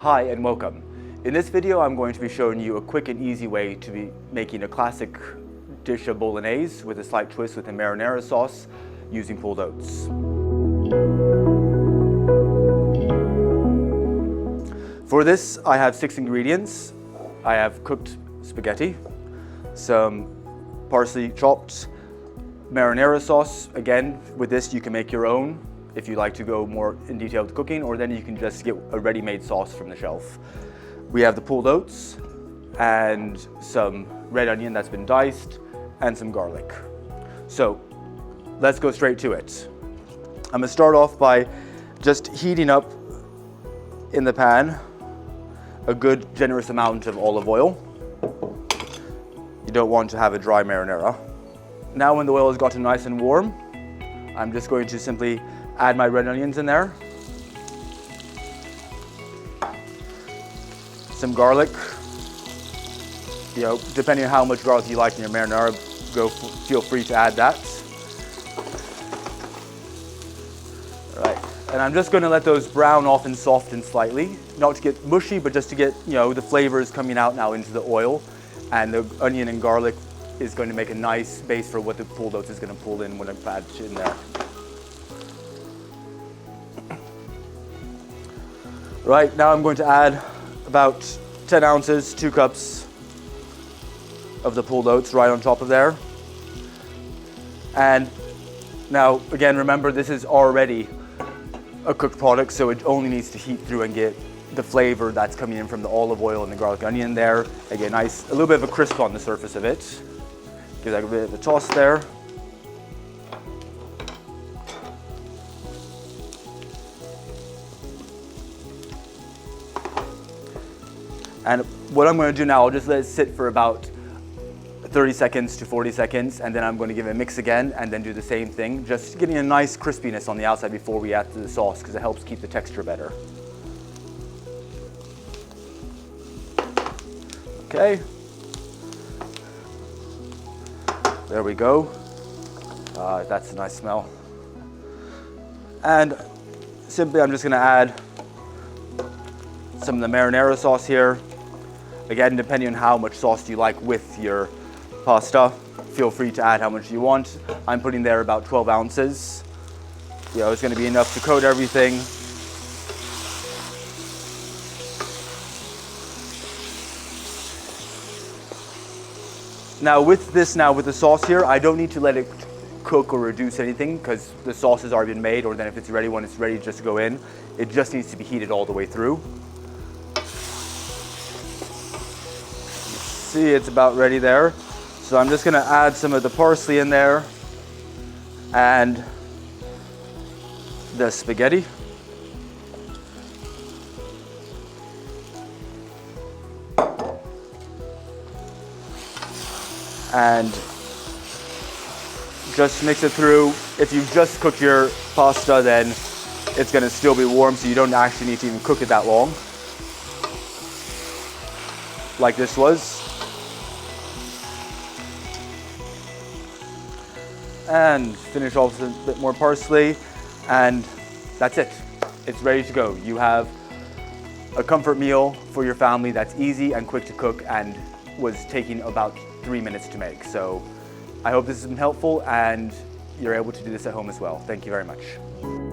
Hi and welcome. In this video I'm going to be showing you a quick and easy way to be making a classic dish of Bolognese with a slight twist with a marinara sauce using pulled oats. For this I have 6 ingredients. I have cooked spaghetti, some parsley chopped, marinara sauce. Again, with this you can make your own if you like to go more in detail with cooking, or then you can just get a ready-made sauce from the shelf. We have the pulled oats and some red onion that's been diced and some garlic. So let's go straight to it. I'm gonna start off by just heating up in the pan a good generous amount of olive oil. You don't want to have a dry marinara. Now when the oil has gotten nice and warm, I'm just going to simply add my red onions in there. Some garlic. You know, depending on how much garlic you like in your marinara, feel free to add that. All right, and I'm just going to let those brown off and soften slightly, not to get mushy, but just to get, you know, the flavors coming out now into the oil, and the onion and garlic is going to make a nice base for what the pulled oats is going to pull in when I add it in there. Right, now I'm going to add about 10 ounces, 2 cups of the pulled oats right on top of there. And now, again, remember this is already a cooked product, so it only needs to heat through and get the flavor that's coming in from the olive oil and the garlic onion there. Again, a little bit of a crisp on the surface of it. Give that a bit of a toss there. And what I'm going to do now, I'll just let it sit for about 30 seconds to 40 seconds, and then I'm going to give it a mix again and then do the same thing, just getting a nice crispiness on the outside before we add to the sauce, because it helps keep the texture better. Okay. There we go. That's a nice smell. And simply I'm just going to add some of the marinara sauce here. Again, depending on how much sauce you like with your pasta, feel free to add how much you want. I'm putting there about 12 ounces. You know, it's going to be enough to coat everything. Now with the sauce here, I don't need to let it cook or reduce anything because the sauce has already been made, or then if it's ready, when it's ready just to go in, it just needs to be heated all the way through. See, it's about ready there. So I'm just gonna add some of the parsley in there and the spaghetti. And just mix it through. If you've just cooked your pasta, then it's gonna still be warm, so you don't actually need to even cook it that long, like this was. And finish off with a bit more parsley, and that's it. It's ready to go. You have a comfort meal for your family that's easy and quick to cook and was taking about 3 minutes to make. So I hope this has been helpful and you're able to do this at home as well. Thank you very much.